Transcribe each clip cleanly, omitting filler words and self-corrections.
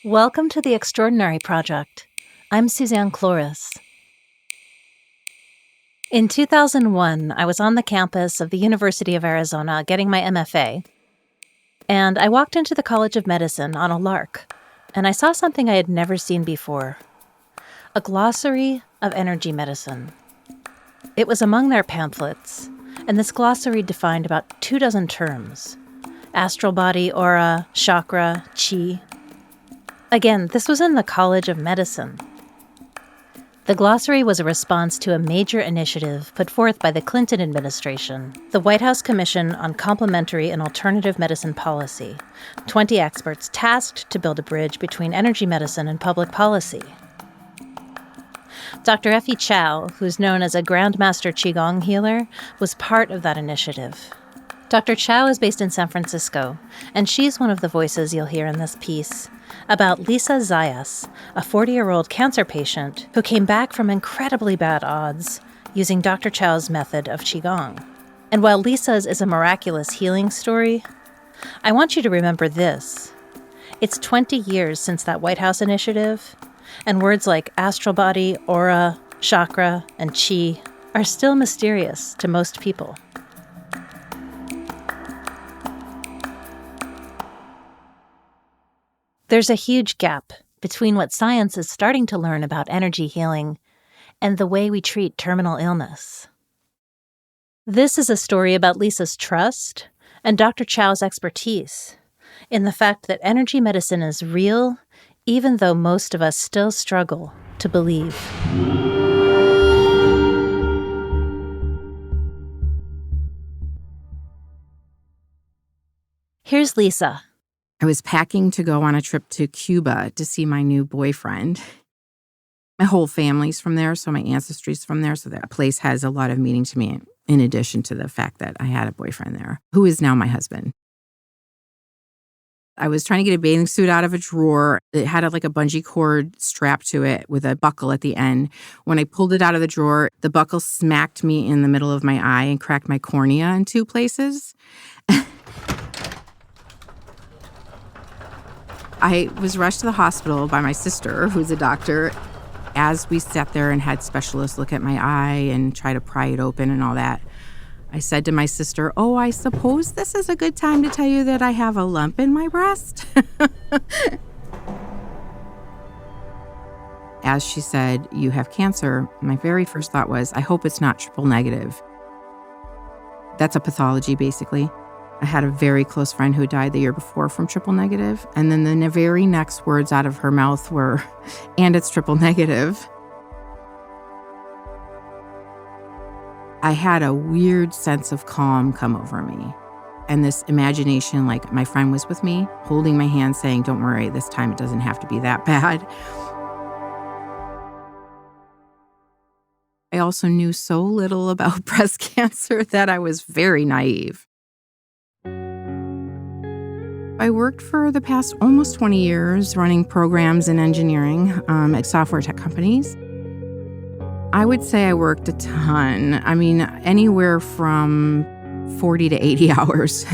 Welcome to the Extraordinary Project. I'm Suzanne Cloris. In 2001, I was on the campus of the University of Arizona getting my MFA, and I walked into the College of Medicine on a lark, and I saw something I had never seen before: a glossary of energy medicine. It was among their pamphlets, and this glossary defined about 24 terms: astral body, aura, chakra, qi. Again, this was in the College of Medicine. The glossary was a response to a major initiative put forth by the Clinton administration, the White House Commission on Complementary and Alternative Medicine Policy, 20 experts tasked to build a bridge between energy medicine and public policy. Dr. Effie Chow, who's known as a Grandmaster QiGong healer, was part of that initiative. Dr. Chow is based in San Francisco, and she's one of the voices you'll hear in this piece about Lisa Zayas, a 40-year-old cancer patient who came back from incredibly bad odds using Dr. Chow's method of QiGong. And while Lisa's is a miraculous healing story, I want you to remember this. It's 20 years since that White House initiative, and words like astral body, aura, chakra, and qi are still mysterious to most people. There's a huge gap between what science is starting to learn about energy healing and the way we treat terminal illness. This is a story about Lisa's trust and Dr. Chow's expertise in the fact that energy medicine is real, even though most of us still struggle to believe. Here's Lisa. I was packing to go on a trip to Cuba to see my new boyfriend. My whole family's from there, so my ancestry's from there, so that place has a lot of meaning to me, in addition to the fact that I had a boyfriend there, who is now my husband. I was trying to get a bathing suit out of a drawer. It had a bungee cord strapped to it with a buckle at the end. When I pulled it out of the drawer, the buckle smacked me in the middle of my eye and cracked my cornea in 2 places. I was rushed to the hospital by my sister, who's a doctor. As we sat there and had specialists look at my eye and try to pry it open and all that, I said to my sister, "Oh, I suppose this is a good time to tell you that I have a lump in my breast." As she said, "You have cancer," my very first thought was, I hope it's not triple negative. That's a pathology, basically. I had a very close friend who died the year before from triple negative, and then the very next words out of her mouth were, "And it's triple negative." I had a weird sense of calm come over me, and this imagination like my friend was with me, holding my hand saying, "Don't worry, this time it doesn't have to be that bad." I also knew so little about breast cancer that I was very naive. I worked for the past almost 20 years running programs in engineering at software tech companies. I would say I worked a ton. I mean, anywhere from 40 to 80 hours.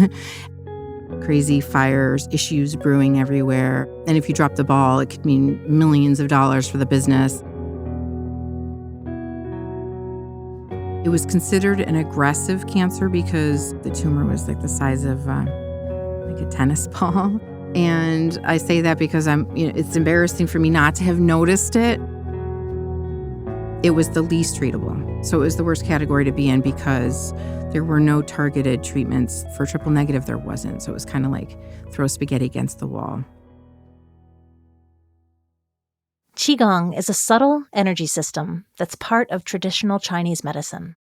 Crazy fires, issues brewing everywhere. And if you drop the ball, it could mean millions of dollars for the business. It was considered an aggressive cancer because the tumor was like the size of a tennis ball. And I say that because it's embarrassing for me not to have noticed it. It was the least treatable. So it was the worst category to be in because there were no targeted treatments. For triple negative, there wasn't. So it was kind of like throw spaghetti against the wall. QiGong is a subtle energy system that's part of traditional Chinese medicine.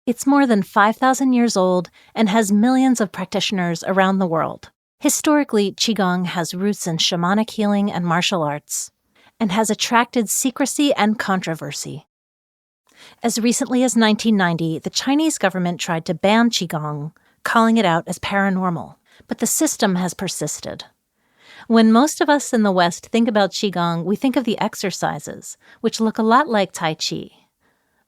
It's more than 5,000 years old and has millions of practitioners around the world. Historically, QiGong has roots in shamanic healing and martial arts, and has attracted secrecy and controversy. As recently as 1990, the Chinese government tried to ban QiGong, calling it out as paranormal, but the system has persisted. When most of us in the West think about QiGong, we think of the exercises, which look a lot like Tai Chi: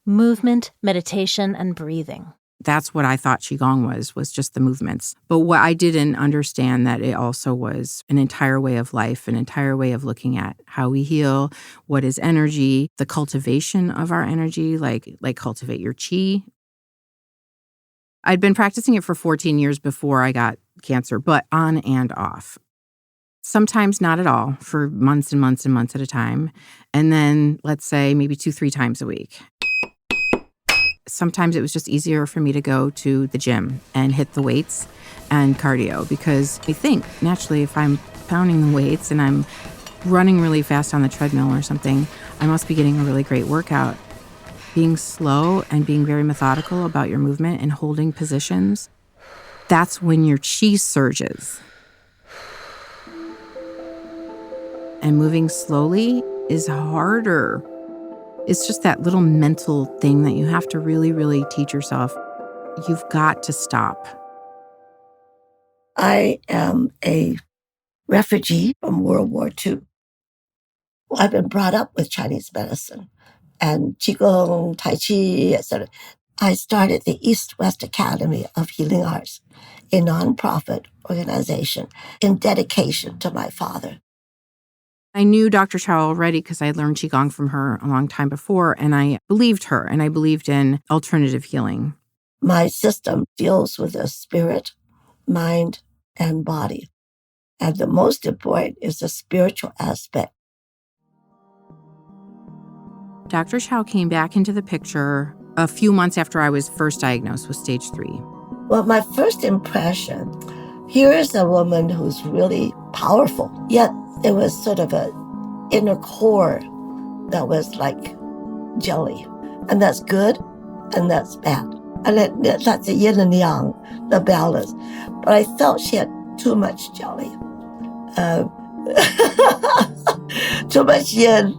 movement, meditation, and breathing. That's what I thought QiGong was just the movements. But what I didn't understand that it also was an entire way of life, an entire way of looking at how we heal, what is energy, the cultivation of our energy, like cultivate your qi. I'd been practicing it for 14 years before I got cancer, but on and off. Sometimes not at all, for months and months and months at a time. And then, let's say, maybe 2-3 times a week. Sometimes it was just easier for me to go to the gym and hit the weights and cardio, because I think naturally if I'm pounding the weights and I'm running really fast on the treadmill or something, I must be getting a really great workout. Being slow and being very methodical about your movement and holding positions, that's when your qi surges. And moving slowly is harder. It's just that little mental thing that you have to really, really teach yourself. You've got to stop. I am a refugee from World War II. I've been brought up with Chinese medicine and Qigong, Tai Chi, etc. I started the East-West Academy of Healing Arts, a nonprofit organization in dedication to my father. I knew Dr. Chow already because I had learned Qigong from her a long time before, and I believed her, and I believed in alternative healing. My system deals with the spirit, mind, and body. And the most important is the spiritual aspect. Dr. Chow came back into the picture a few months after I was first diagnosed with stage 3. Well, my first impression, here is a woman who's really powerful, yet it was sort of an inner core that was like jelly. And that's good and that's bad. And that's the yin and yang, the balance. But I felt she had too much jelly. Too much yin.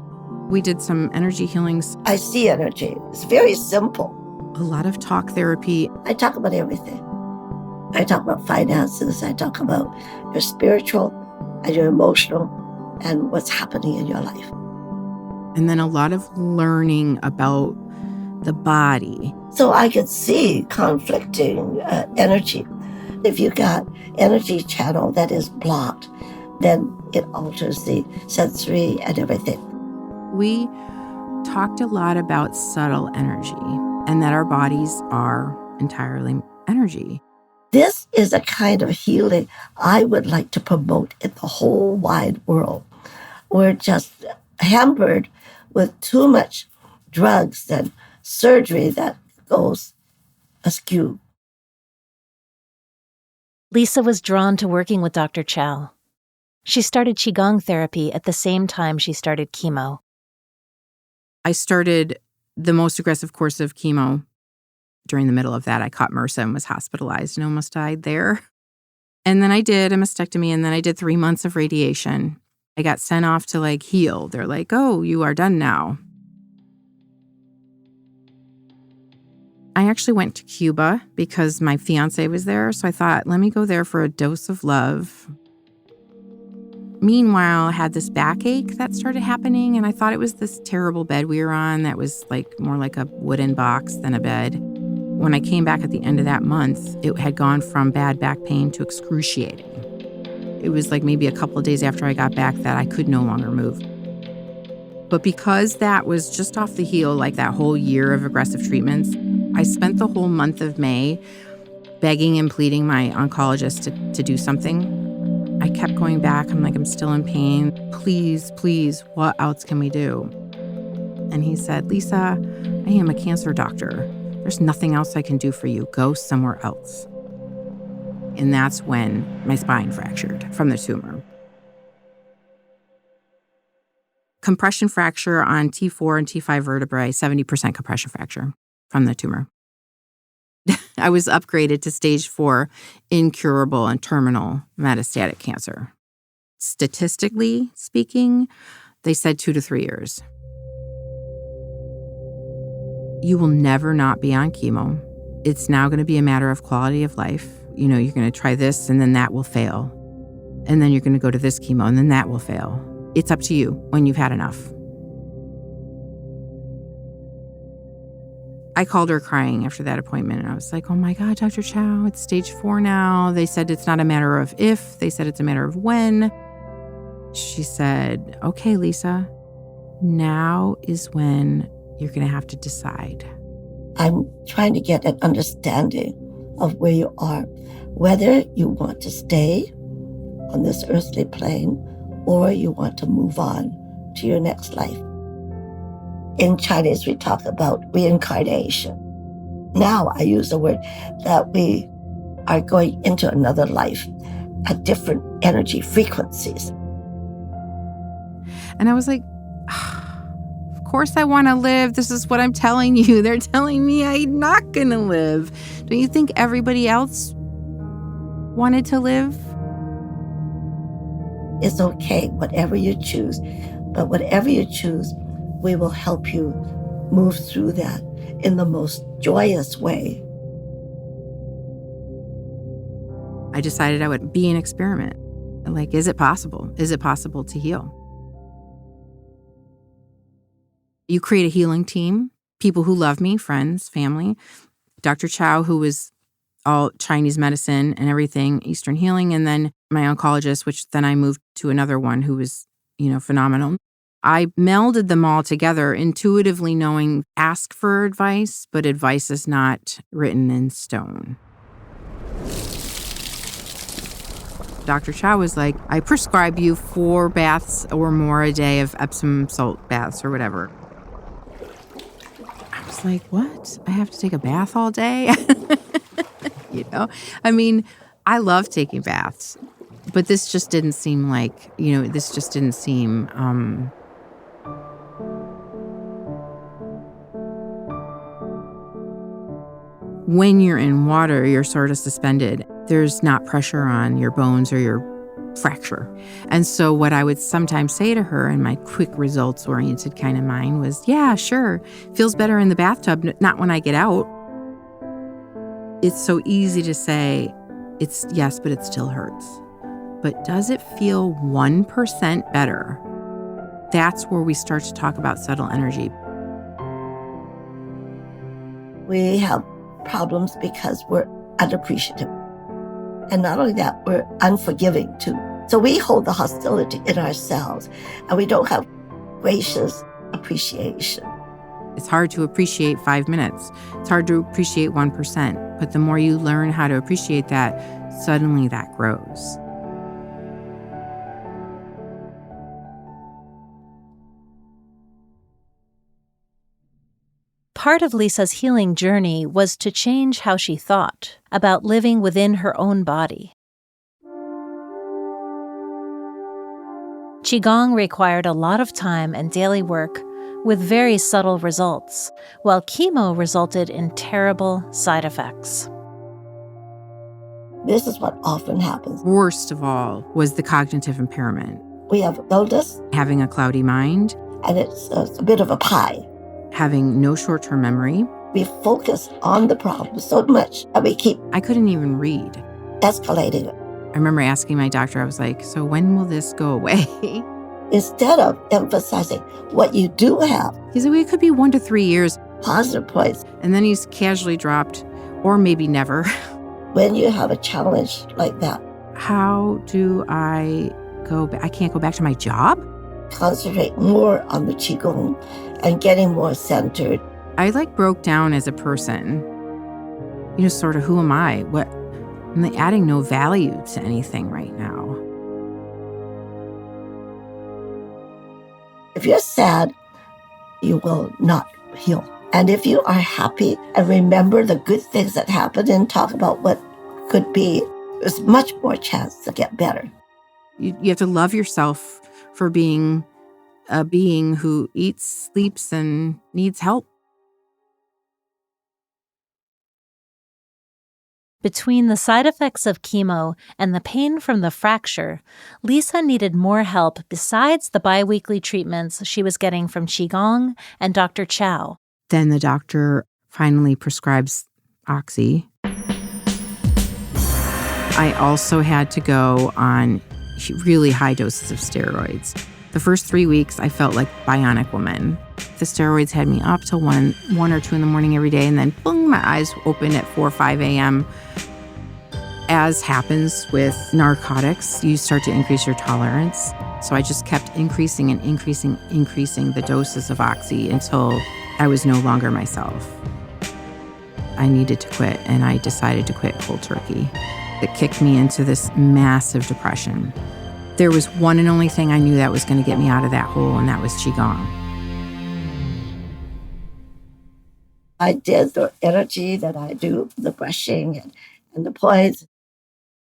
We did some energy healings. I see energy. It's very simple. A lot of talk therapy. I talk about everything. I talk about finances. I talk about your spiritual and your emotional and what's happening in your life. And then a lot of learning about the body. So I could see conflicting energy. If you got energy channel that is blocked, then it alters the sensory and everything. We talked a lot about subtle energy and that our bodies are entirely energy. This is a kind of healing I would like to promote in the whole wide world. We're just hampered with too much drugs and surgery that goes askew. Lisa was drawn to working with Dr. Chow. She started Qigong therapy at the same time she started chemo. I started the most aggressive course of chemo. During the middle of that, I caught MRSA and was hospitalized and almost died there. And then I did a mastectomy, and then I did 3 months of radiation. I got sent off to heal. They're like, oh, you are done now. I actually went to Cuba because my fiance was there. So I thought, let me go there for a dose of love. Meanwhile, I had this backache that started happening, and I thought it was this terrible bed we were on that was more like a wooden box than a bed. When I came back at the end of that month, it had gone from bad back pain to excruciating. It was maybe a couple of days after I got back that I could no longer move. But because that was just off the heel, that whole year of aggressive treatments, I spent the whole month of May begging and pleading my oncologist to do something. I kept going back. I'm still in pain. Please, please, what else can we do? And he said, Lisa, I am a cancer doctor. There's nothing else I can do for you. Go somewhere else. And that's when my spine fractured from the tumor. Compression fracture on T4 and T5 vertebrae, 70% compression fracture from the tumor. I was upgraded to stage 4 incurable and terminal metastatic cancer. Statistically speaking, they said 2 to 3 years. You will never not be on chemo. It's now going to be a matter of quality of life. You're going to try this and then that will fail. And then you're going to go to this chemo and then that will fail. It's up to you when you've had enough. I called her crying after that appointment, and I was like, oh my God, Dr. Chow, it's stage 4 now. They said it's not a matter of if, they said it's a matter of when. She said, okay, Lisa, now is when you're going to have to decide. I'm trying to get an understanding of where you are, whether you want to stay on this earthly plane or you want to move on to your next life. In Chinese, we talk about reincarnation. Now I use the word that we are going into another life at different energy frequencies. And I was like, of course I want to live. This is what I'm telling you. They're telling me I'm not going to live. Don't you think everybody else wanted to live? It's okay, whatever you choose. But whatever you choose, we will help you move through that in the most joyous way. I decided I would be an experiment. Like, is it possible? Is it possible to heal? You create a healing team, people who love me, friends, family. Dr. Chow, who was all Chinese medicine and everything, Eastern healing, and then my oncologist, which then I moved to another one who was, phenomenal. I melded them all together, intuitively knowing ask for advice, but advice is not written in stone. Dr. Chow was like, I prescribe you 4 baths or more a day of Epsom salt baths or whatever. I was like, what? I have to take a bath all day? I love taking baths, but this just didn't seem like, when you're in water, you're sort of suspended. There's not pressure on your bones or your fracture. And so what I would sometimes say to her in my quick results-oriented kind of mind was, yeah, sure, feels better in the bathtub, not when I get out. It's so easy to say, it's yes, but it still hurts. But does it feel 1% better? That's where we start to talk about subtle energy. We have problems because we're unappreciative. And not only that, we're unforgiving too. So we hold the hostility in ourselves and we don't have gracious appreciation. It's hard to appreciate 5 minutes. It's hard to appreciate 1%. But the more you learn how to appreciate that, suddenly that grows. Part of Lisa's healing journey was to change how she thought about living within her own body. QiGong required a lot of time and daily work with very subtle results, while chemo resulted in terrible side effects. This is what often happens. Worst of all was the cognitive impairment. We have illness, Having a cloudy mind, and it's a bit of a pie. having no short-term memory. We focus on the problem so much that we keep I couldn't even read. escalating it I remember asking my doctor, I was like, so when will this go away? instead of emphasizing what you do have, He said, well, it could be 1 to 3 years. positive points. And then he's casually dropped, or maybe never. When you have a challenge like that, How do I go back? I can't go back to my job? concentrate more on the QiGong and getting more centered. I broke down as a person. Sort of, who am I? What? I'm adding no value to anything right now. If you're sad, you will not heal. And if you are happy and remember the good things that happened and talk about what could be, there's much more chance to get better. You have to love yourself for being a being who eats, sleeps, and needs help. Between the side effects of chemo and the pain from the fracture, Lisa needed more help besides the biweekly treatments she was getting from QiGong and Dr. Chow. Then the doctor finally prescribes Oxy. I also had to go on really high doses of steroids. The first 3 weeks, I felt like Bionic Woman. The steroids had me up till 1 or 2 in the morning every day, and then boom, my eyes open at 4 or 5 a.m. As happens with narcotics, you start to increase your tolerance. So I just kept increasing the doses of oxy until I was no longer myself. I needed to quit, and I decided to quit cold turkey. It kicked me into this massive depression. There was one and only thing I knew that was going to get me out of that hole, and that was QiGong. I did the energy that I do, the brushing and the points.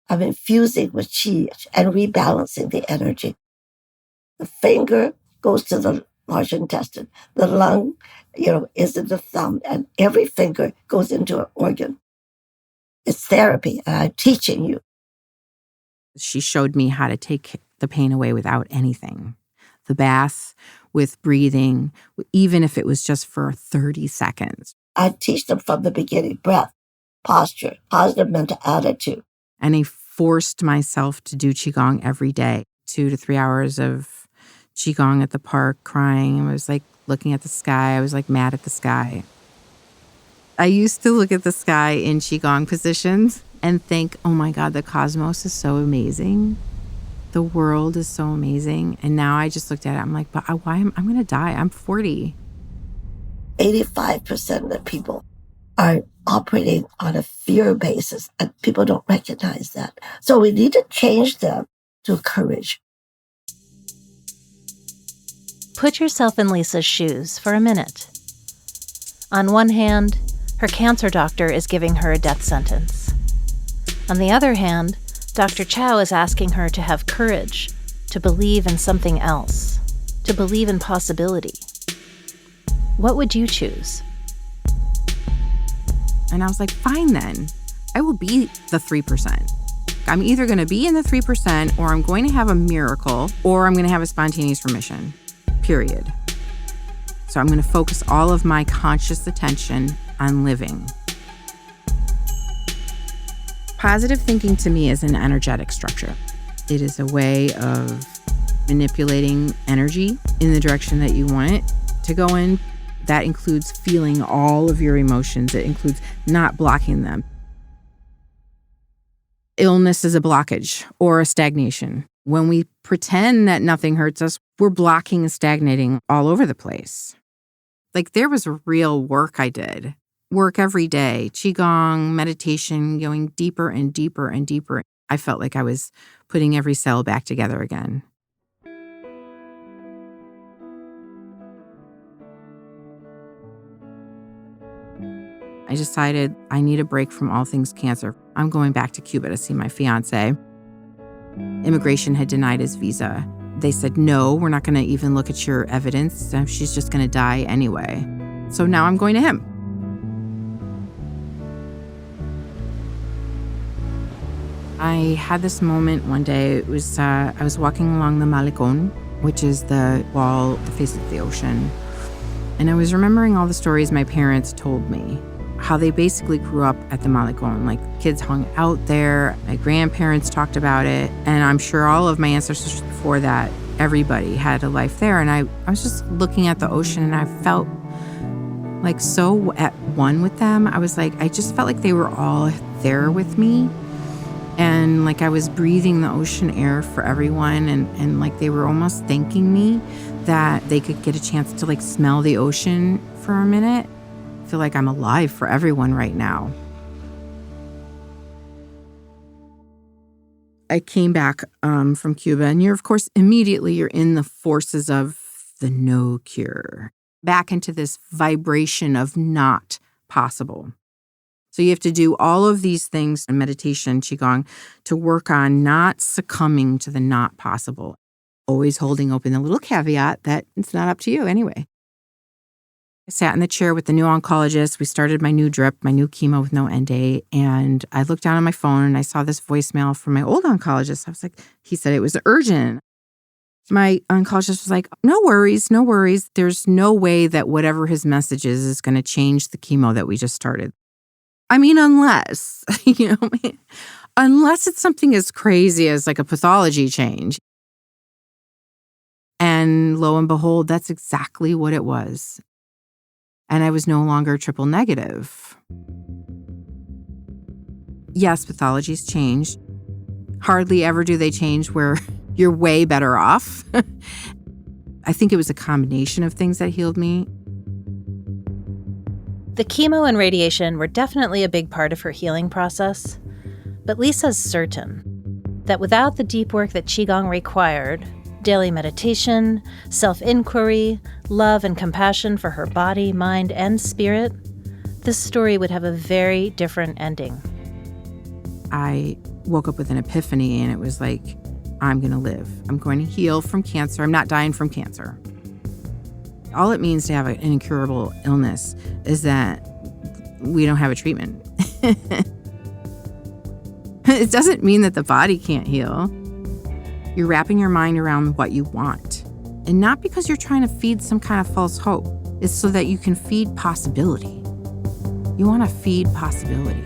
I'm infusing with qi and rebalancing the energy. The finger goes to the large intestine. The lung, is in the thumb, and every finger goes into an organ. It's therapy, and I'm teaching you. She showed me how to take the pain away without anything. The bath, with breathing, even if it was just for 30 seconds. I teach them from the beginning: breath, posture, positive mental attitude. And I forced myself to do QiGong every day, 2 to 3 hours of QiGong at the park, crying. I was like looking at the sky. I was like mad at the sky. I used to look at the sky in QiGong positions and think, oh my God, the cosmos is so amazing. The world is so amazing. And now I just looked at it. I'm like, but why I'm going to die. I'm 40. 85% of the people are operating on a fear basis, and people don't recognize that. So we need to change them to courage. Put yourself in Lisa's shoes for a minute. On one hand, her cancer doctor is giving her a death sentence. On the other hand, Dr. Chow is asking her to have courage, to believe in something else, to believe in possibility. What would you choose? And I was like, fine then. I will be the 3%. I'm either going to be in the 3%, or I'm going to have a miracle, or I'm going to have a spontaneous remission, period. So I'm going to focus all of my conscious attention on living. Positive thinking to me is an energetic structure. It is a way of manipulating energy in the direction that you want it to go in. That includes feeling all of your emotions. It includes not blocking them. Illness is a blockage or a stagnation. When we pretend that nothing hurts us, we're blocking and stagnating all over the place. Like, there was real work I did. Work every day, QiGong, meditation, going deeper and deeper and deeper. I felt like I was putting every cell back together again. I decided I need a break from all things cancer. I'm going back to Cuba to see my fiance. Immigration had denied his visa. They said, no, we're not going to even look at your evidence. She's just going to die anyway. So now I'm going to him. I had this moment one day. It was I was walking along the Malecón, which is the wall that faces the ocean. And I was remembering all the stories my parents told me, how they basically grew up at the Malecón. Like, kids hung out there. My grandparents talked about it. And I'm sure all of my ancestors before that, everybody had a life there. And I was just looking at the ocean, and I felt like so at one with them. I was like, I just felt like they were all there with me. And like I was breathing the ocean air for everyone. And like they were almost thanking me that they could get a chance to like smell the ocean for a minute. I feel like I'm alive for everyone right now. I came back from Cuba, and you're, of course, immediately you're in the forces of the no cure, back into this vibration of not possible. So you have to do all of these things in meditation, QiGong, to work on not succumbing to the not possible, always holding open the little caveat that it's not up to you anyway. I sat in the chair with the new oncologist. We started my new drip, my new chemo with no end date. And I looked down on my phone and I saw this voicemail from my old oncologist. I was like, he said it was urgent. My oncologist was like, no worries, no worries. There's no way that whatever his message is going to change the chemo that we just started. I mean, unless, unless it's something as crazy as like a pathology change. And lo and behold, that's exactly what it was. And I was no longer triple negative. Yes, pathologies change. Hardly ever do they change where you're way better off. I think it was a combination of things that healed me. The chemo and radiation were definitely a big part of her healing process, but Lisa's certain that without the deep work that QiGong required, daily meditation, self-inquiry, love and compassion for her body, mind, and spirit, this story would have a very different ending. I woke up with an epiphany, and it was like, I'm going to live. I'm going to heal from cancer. I'm not dying from cancer. All it means to have an incurable illness is that we don't have a treatment. It doesn't mean that the body can't heal. You're wrapping your mind around what you want. And not because you're trying to feed some kind of false hope. It's so that you can feed possibility. You want to feed possibility.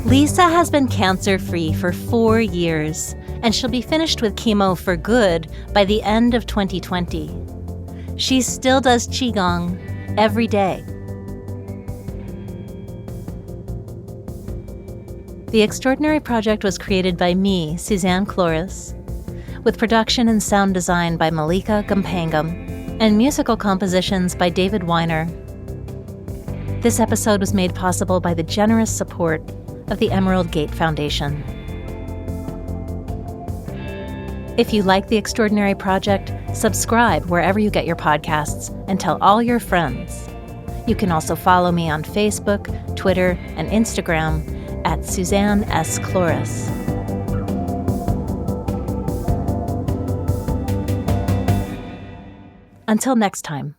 Lisa has been cancer-free for 4 years, and she'll be finished with chemo for good by the end of 2020. She still does QiGong every day. The Extraordinary Project was created by me, Suzanne Cloris, with production and sound design by Malika Gumpangam, and musical compositions by David Weiner. This episode was made possible by the generous support of the Emerald Gate Foundation. If you like The Extraordinary Project, subscribe wherever you get your podcasts and tell all your friends. You can also follow me on Facebook, Twitter, and Instagram at Suzanne S. Cloris. Until next time.